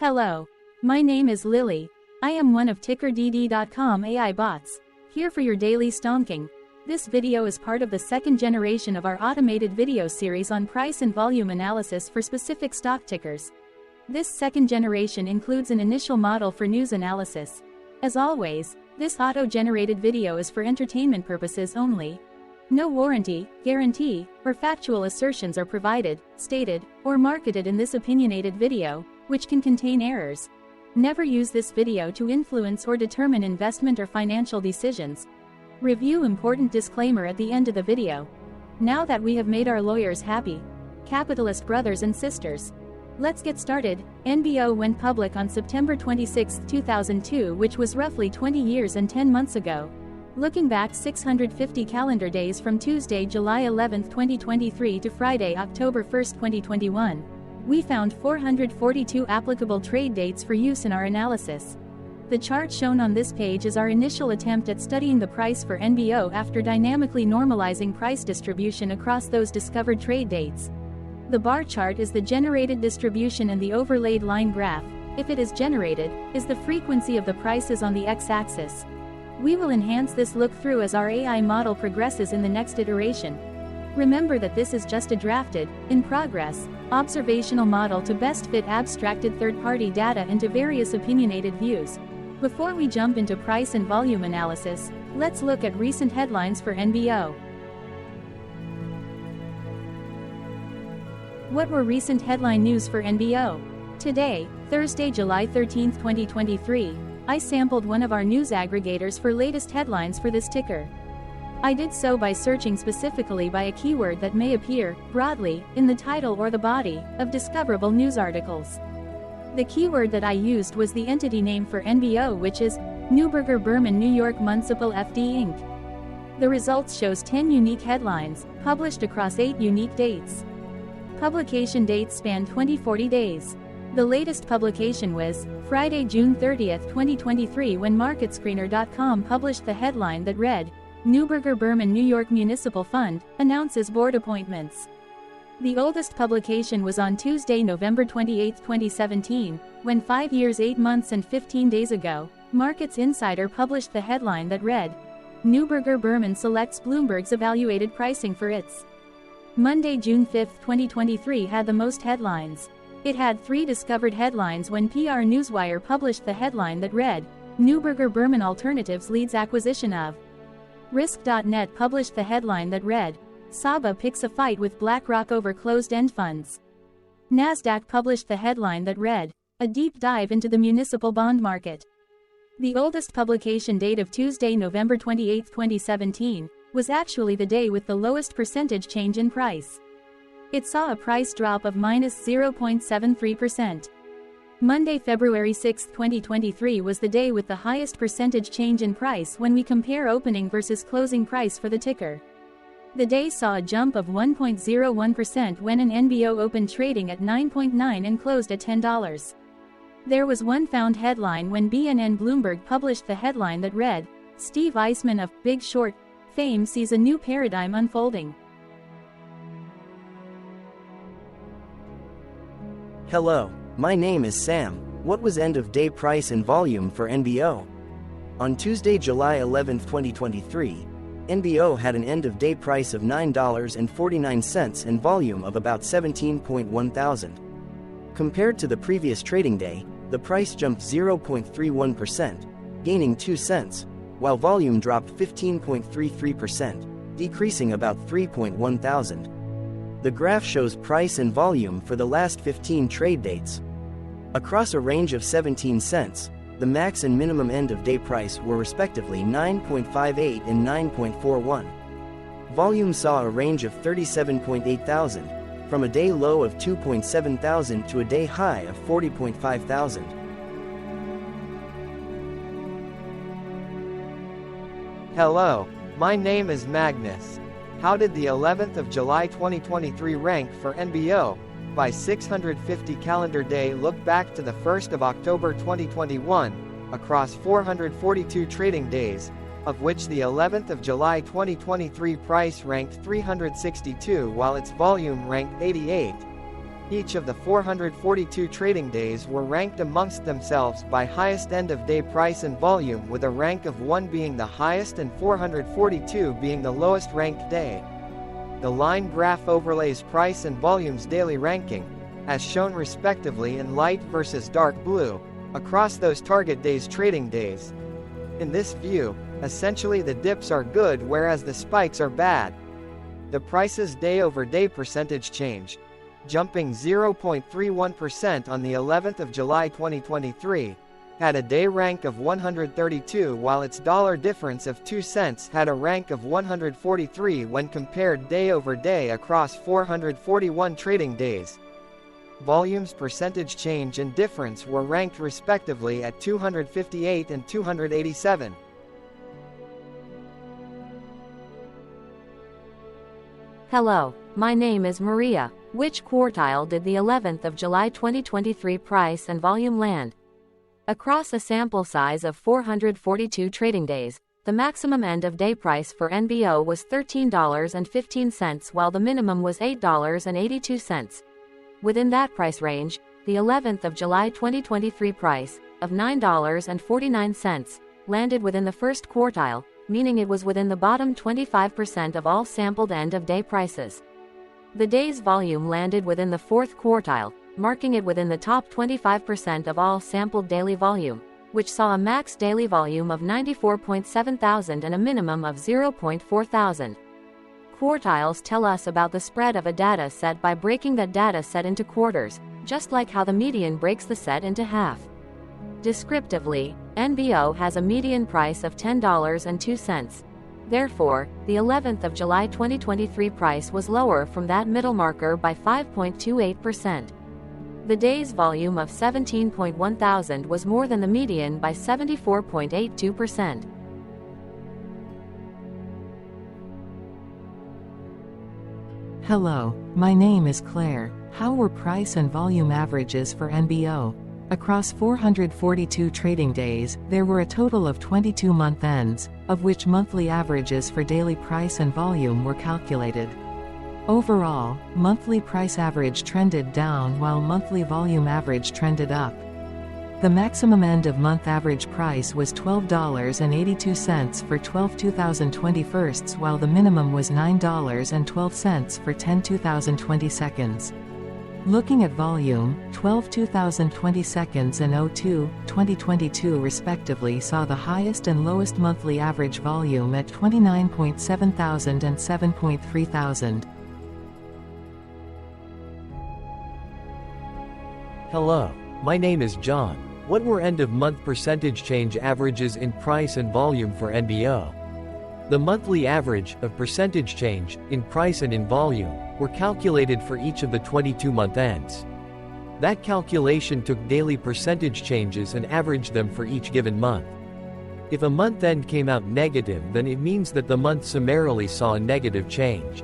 Hello. My name is Lily. I am one of TickerDD.com AI bots, here for your daily stonking. This video is part of the second generation of our automated video series on price and volume analysis for specific stock tickers. This second generation includes an initial model for news analysis. As always, this auto-generated video is for entertainment purposes only. No warranty, guarantee, or factual assertions are provided, stated, or marketed in this opinionated video, which can contain errors. Never use this video to influence or determine investment or financial decisions. Review important disclaimer at the end of the video. Now that we have made our lawyers happy, capitalist brothers and sisters, let's get started. NBO went public on September 26, 2002, which was roughly 20 years and 10 months ago. Looking back 650 calendar days from Tuesday, July 11, 2023 to Friday, October 1, 2021, we found 442 applicable trade dates for use in our analysis. The chart shown on this page is our initial attempt at studying the price for NBO after dynamically normalizing price distribution across those discovered trade dates. The bar chart is the generated distribution and the overlaid line graph, if it is generated, is the frequency of the prices on the x-axis. We will enhance this look-through as our AI model progresses in the next iteration. Remember that this is just a drafted, in progress, observational model to best fit abstracted third-party data into various opinionated views. Before we jump into price and volume analysis, let's look at recent headlines for NBO. What were recent headline news for NBO? Today, Thursday, July 13, 2023, I sampled one of our news aggregators for latest headlines for this ticker. I did so by searching specifically by a keyword that may appear, broadly, in the title or the body, of discoverable news articles. The keyword that I used was the entity name for NBO, which is Neuberger Berman New York Municipal FD Inc. The results shows 10 unique headlines, published across 8 unique dates. Publication dates span 40 days. The latest publication was Friday, June 30, 2023, when MarketScreener.com published the headline that read, Neuberger Berman New York Municipal Fund announces board appointments. The oldest publication was on Tuesday, November 28, 2017, when 5 years, 8 months and 15 days ago, Markets Insider published the headline that read, Neuberger Berman selects Bloomberg's evaluated pricing for its. Monday, June 5, 2023 had the most headlines. It had 3 discovered headlines when PR Newswire published the headline that read, Neuberger Berman Alternatives leads acquisition of. Risk.net published the headline that read, Saba picks a fight with BlackRock over closed-end funds. NASDAQ published the headline that read, a deep dive into the municipal bond market. The oldest publication date of Tuesday, November 28, 2017, was actually the day with the lowest percentage change in price. It saw a price drop of -0.73%. Monday, February 6, 2023 was the day with the highest percentage change in price when we compare opening versus closing price for the ticker. The day saw a jump of 1.01% when an NBO opened trading at $9.9 and closed at $10. There was one found headline when BNN Bloomberg published the headline that read, Steve Eisman of Big Short fame sees a new paradigm unfolding. Hello. My name is Sam. What was end-of-day price and volume for NBO? On Tuesday, July 11, 2023, NBO had an end-of-day price of $9.49 and volume of about 17.1 thousand. Compared to the previous trading day, the price jumped 0.31%, gaining 2 cents, while volume dropped 15.33%, decreasing about 3.1 thousand. The graph shows price and volume for the last 15 trade dates. Across a range of 17 cents, the max and minimum end-of-day price were respectively 9.58 and 9.41. Volume saw a range of 37.8 thousand, from a day low of 2.7 thousand to a day high of 40.5 thousand. Hello, my name is Magnus. How did the 11th of July 2023 rank for NBO? By 650 calendar day look back to the 1st of October 2021, across 442 trading days, of which the 11th of July 2023 price ranked 362 while its volume ranked 88. Each of the 442 trading days were ranked amongst themselves by highest end-of-day price and volume, with a rank of 1 being the highest and 442 being the lowest ranked day. The line graph overlays price and volume's daily ranking, as shown respectively in light versus dark blue, across those target days' trading days. In this view, essentially the dips are good whereas the spikes are bad. The price's day-over-day percentage change, jumping 0.31% on the 11th of July 2023, had a day rank of 132, while its dollar difference of 2 cents had a rank of 143 when compared day over day across 441 trading days. Volume's percentage change and difference were ranked respectively at 258 and 287. Hello, my name is Maria. Which quartile did the 11th of July 2023 price and volume land? Across a sample size of 442 trading days, the maximum end-of-day price for NBO was $13.15 while the minimum was $8.82. Within that price range, the 11th of July 2023 price, of $9.49, landed within the first quartile, meaning it was within the bottom 25% of all sampled end-of-day prices. The day's volume landed within the fourth quartile, marking it within the top 25% of all sampled daily volume, which saw a max daily volume of 94.7 thousand and a minimum of 0.4 thousand. Quartiles tell us about the spread of a data set by breaking that data set into quarters, just like how the median breaks the set into half. Descriptively, NBO has a median price of $10.02. Therefore, the 11th of July 2023 price was lower from that middle marker by 5.28%. The day's volume of 17.1 thousand was more than the median by 74.82%. Hello, my name is Claire. How were price and volume averages for NBO? Across 442 trading days, there were a total of 22 month ends, of which monthly averages for daily price and volume were calculated. Overall, monthly price average trended down while monthly volume average trended up. The maximum end-of-month average price was $12.82 for 12/2021, while the minimum was $9.12 for 10/2020. Looking at volume, 12/2020 and 02/2022 respectively saw the highest and lowest monthly average volume at 29.7 thousand and 7.3 thousand. Hello, my name is John. What were end-of-month percentage change averages in price and volume for NBO? The monthly average of percentage change in price and in volume were calculated for each of the 22-month ends. That calculation took daily percentage changes and averaged them for each given month. If a month end came out negative, then it means that the month summarily saw a negative change.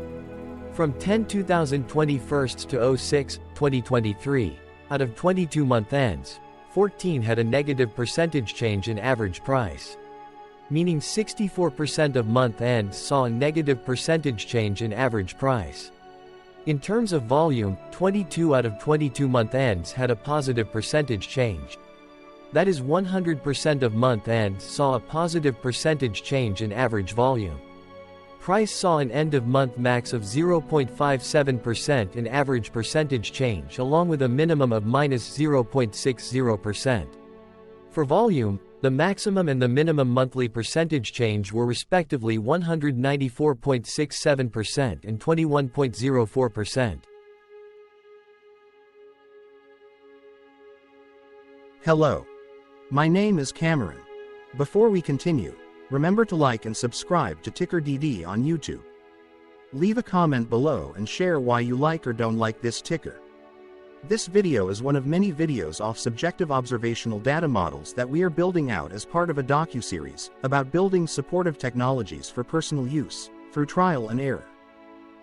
From 10/2021 to 06/2023, out of 22 month ends, 14 had a negative percentage change in average price. Meaning 64% of month ends saw a negative percentage change in average price. In terms of volume, 22 out of 22 month ends had a positive percentage change. That is 100% of month ends saw a positive percentage change in average volume. Price saw an end-of-month max of 0.57% in average percentage change, along with a minimum of -0.60%. For volume, the maximum and the minimum monthly percentage change were respectively 194.67% and 21.04%. Hello. My name is Cameron. Before we continue, remember to like and subscribe to TickerDD on YouTube. Leave a comment below and share why you like or don't like this ticker. This video is one of many videos off subjective observational data models that we are building out as part of a docuseries about building supportive technologies for personal use, through trial and error.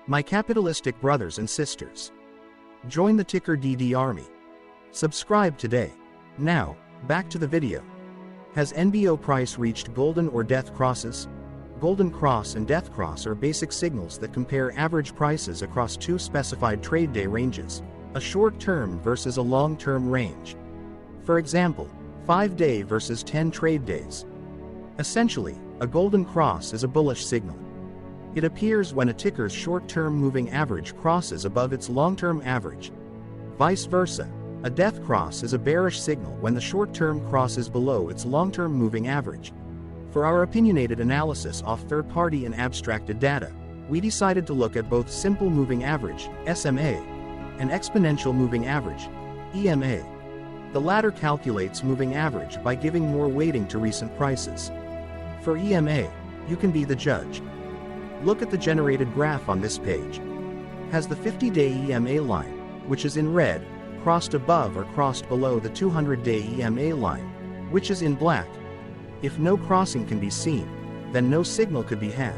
My capitalistic brothers and sisters, join the TickerDD army. Subscribe today. Now, back to the video. Has NBO price reached golden or death crosses? Golden cross and death cross are basic signals that compare average prices across two specified trade day ranges. a short-term versus a long-term range. For example, 5-day versus 10 trade days. Essentially, a golden cross is a bullish signal. It appears when a ticker's short-term moving average crosses above its long-term average. Vice versa, a death cross is a bearish signal when the short-term crosses below its long-term moving average. For our opinionated analysis of third-party and abstracted data, we decided to look at both simple moving average, SMA, and exponential moving average, EMA. The latter calculates moving average by giving more weighting to recent prices. For EMA, you can be the judge. Look at the generated graph on this page. Has the 50-day EMA line, which is in red, crossed above or crossed below the 200-day EMA line, which is in black? If no crossing can be seen, then no signal could be had.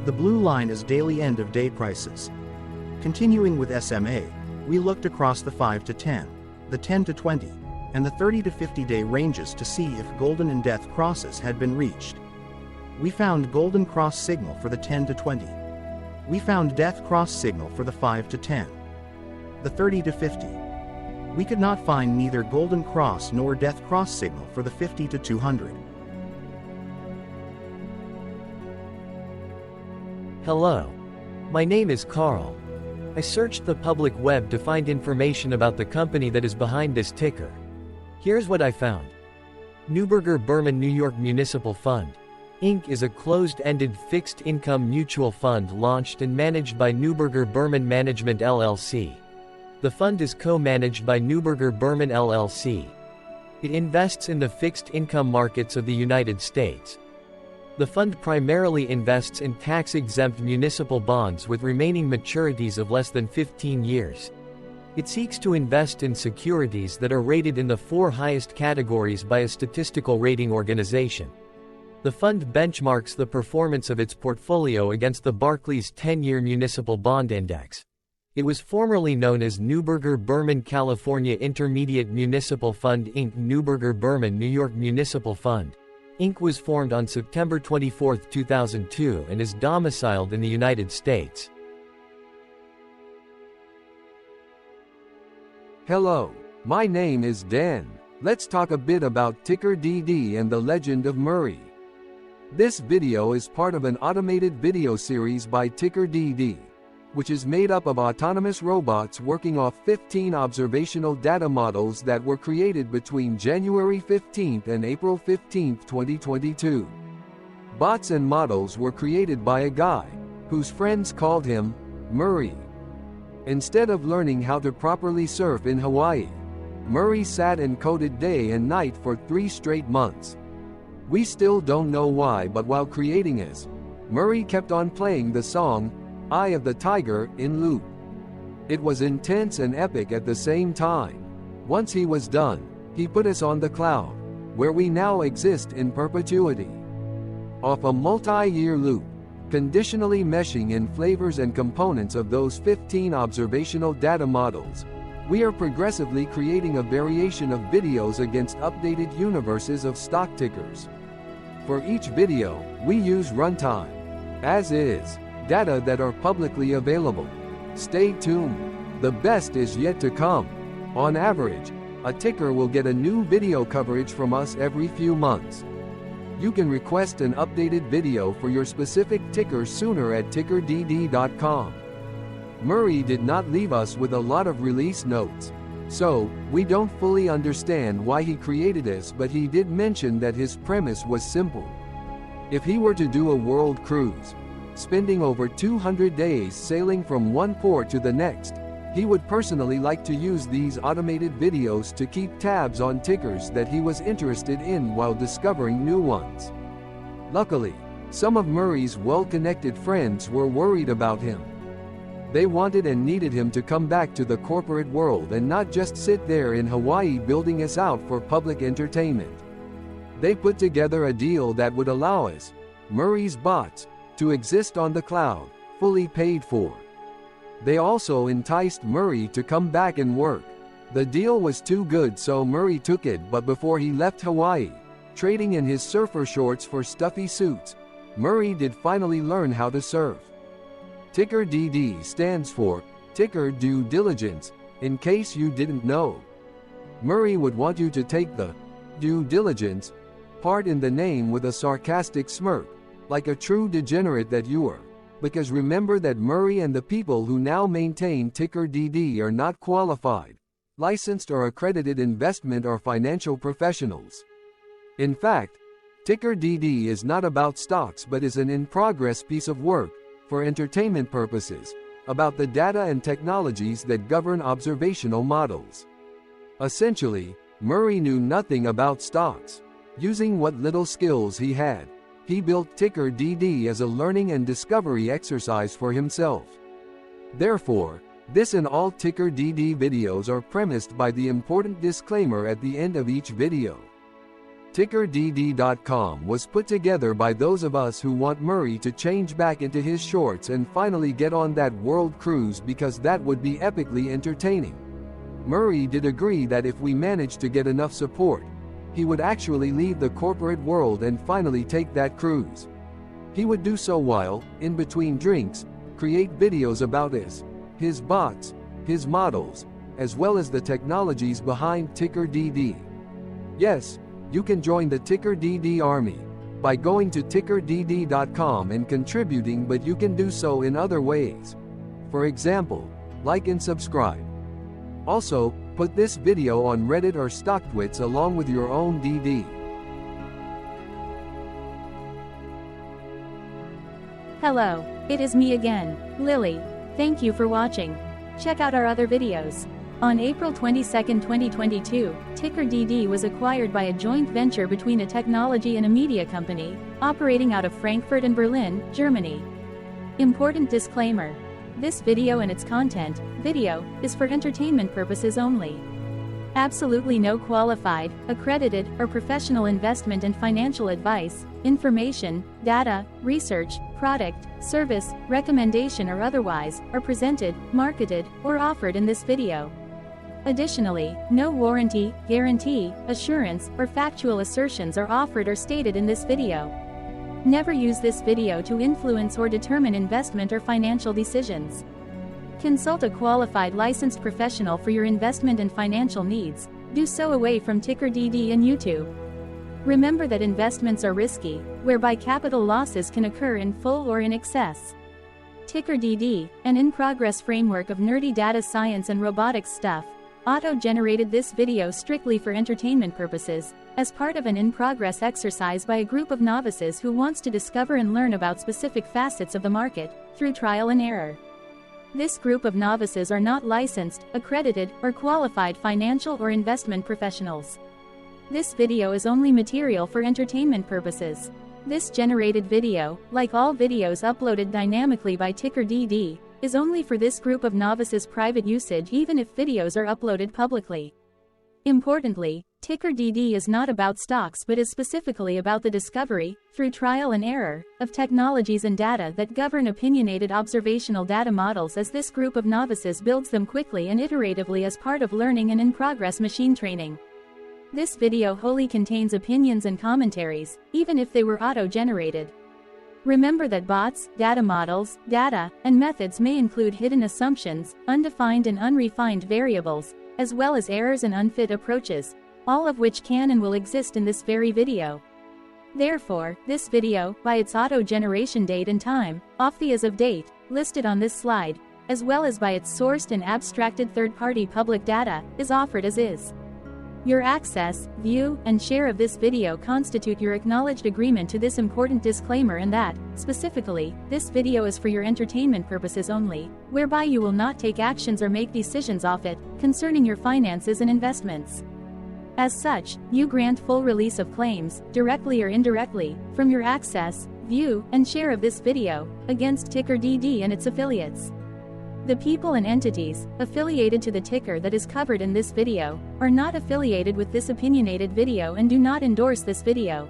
The blue line is daily end-of-day prices. Continuing with SMA, we looked across the 5 to 10, the 10 to 20, and the 30 to 50-day ranges to see if golden and death crosses had been reached. We found golden cross signal for the 10 to 20. We found death cross signal for the 5 to 10. The 30 to 50. We could not find neither golden cross nor death cross signal for the 50 to 200. Hello. My name is Carl. I searched the public web to find information about the company that is behind this ticker. Here's what I found. Neuberger Berman New York Municipal Fund, Inc. is a closed-ended fixed-income mutual fund launched and managed by Neuberger Berman Management LLC. The fund is co-managed by Neuberger Berman LLC. It invests in the fixed-income markets of the United States. The fund primarily invests in tax-exempt municipal bonds with remaining maturities of less than 15 years. It seeks to invest in securities that are rated in the 4 highest categories by a statistical rating organization. The fund benchmarks the performance of its portfolio against the Barclays 10-year Municipal Bond Index. It was formerly known as Neuberger Berman California Intermediate Municipal Fund Inc. Neuberger Berman New York Municipal Fund, Inc. was formed on September 24, 2002 and is domiciled in the United States. Hello, my name is Dan. Let's talk a bit about TickerDD and the legend of Murray. This video is part of an automated video series by TickerDD, which is made up of autonomous robots working off 15 observational data models that were created between January 15 and April 15, 2022. Bots and models were created by a guy, whose friends called him Murray. Instead of learning how to properly surf in Hawaii, Murray sat and coded day and night for 3 straight months. We still don't know why, but while creating this, Murray kept on playing the song Eye of the Tiger in loop. It was intense and epic at the same time. Once he was done, he put us on the cloud, where we now exist in perpetuity. Off a multi-year loop, conditionally meshing in flavors and components of those 15 observational data models, we are progressively creating a variation of videos against updated universes of stock tickers. For each video, we use runtime, as is, data that are publicly available. Stay tuned. The best is yet to come. On average, a ticker will get a new video coverage from us every few months. You can request an updated video for your specific ticker sooner at TickerDD.com. Murray did not leave us with a lot of release notes, so we don't fully understand why he created this, but he did mention that his premise was simple. If he were to do a world cruise, spending over 200 days sailing from one port to the next, he would personally like to use these automated videos to keep tabs on tickers that he was interested in while discovering new ones. Luckily, some of Murray's well-connected friends were worried about him. They wanted and needed him to come back to the corporate world and not just sit there in Hawaii building us out for public entertainment. They put together a deal that would allow us, Murray's bots, to exist on the cloud, fully paid for. They also enticed Murray to come back and work. The deal was too good, so Murray took it, but before he left Hawaii, trading in his surfer shorts for stuffy suits, Murray did finally learn how to surf. TickerDD stands for Ticker Due Diligence, In case you didn't know, Murray would want you to take the due diligence part in the name with a sarcastic smirk, like a true degenerate that you are. Because remember that Murray and the people who now maintain TickerDD are not qualified, licensed or accredited investment or financial professionals. In fact, TickerDD is not about stocks but is an in-progress piece of work, for entertainment purposes, about the data and technologies that govern observational models. Essentially, Murray knew nothing about stocks. Using what little skills he had, he built TickerDD as a learning and discovery exercise for himself. Therefore, this and all TickerDD videos are premised by the important disclaimer at the end of each video. TickerDD.com was put together by those of us who want Murray to change back into his shorts and finally get on that world cruise, because that would be epically entertaining. Murray did agree that if we managed to get enough support, he would actually leave the corporate world and finally take that cruise. He would do so while, in between drinks, create videos about his bots, his models, as well as the technologies behind TickerDD. Yes, you can join the TickerDD army by going to TickerDD.com and contributing, but you can do so in other ways. For example, like and subscribe. Also, put this video on Reddit or StockTwits along with your own DD. Hello, it is me again, Lily. Thank you for watching. Check out our other videos. On April 22, 2022, TickerDD was acquired by a joint venture between a technology and a media company, operating out of Frankfurt and Berlin, Germany. Important disclaimer. This video and its content, video, is for entertainment purposes only. Absolutely no qualified, accredited, or professional investment and financial advice, information, data, research, product, service, recommendation or otherwise, are presented, marketed, or offered in this video. Additionally, no warranty, guarantee, assurance, or factual assertions are offered or stated in this video. Never use this video to influence or determine investment or financial decisions. Consult a qualified licensed professional for your investment and financial needs. Do so away from TickerDD and YouTube. Remember that investments are risky, whereby capital losses can occur in full or in excess. TickerDD, an in-progress framework of nerdy data science and robotics stuff, auto-generated this video strictly for entertainment purposes, as part of an in-progress exercise by a group of novices who wants to discover and learn about specific facets of the market, through trial and error. This group of novices are not licensed, accredited, or qualified financial or investment professionals. This video is only material for entertainment purposes. This generated video, like all videos uploaded dynamically by TickerDD, is only for this group of novices' private usage even if videos are uploaded publicly. Importantly, TickerDD is not about stocks but is specifically about the discovery, through trial and error, of technologies and data that govern opinionated observational data models as this group of novices builds them quickly and iteratively as part of learning and in-progress machine training. This video wholly contains opinions and commentaries, even if they were auto-generated. Remember that bots, data models, data, and methods may include hidden assumptions, undefined and unrefined variables, as well as errors and unfit approaches, all of which can and will exist in this very video. Therefore, this video, by its auto-generation date and time, off the as of date, listed on this slide, as well as by its sourced and abstracted third-party public data, is offered as is. Your access, view, and share of this video constitute your acknowledged agreement to this important disclaimer, and that, specifically, this video is for your entertainment purposes only, whereby you will not take actions or make decisions off it, concerning your finances and investments. As such, you grant full release of claims, directly or indirectly, from your access, view, and share of this video, against TickerDD and its affiliates. The people and entities affiliated to the ticker that is covered in this video are not affiliated with this opinionated video and do not endorse this video.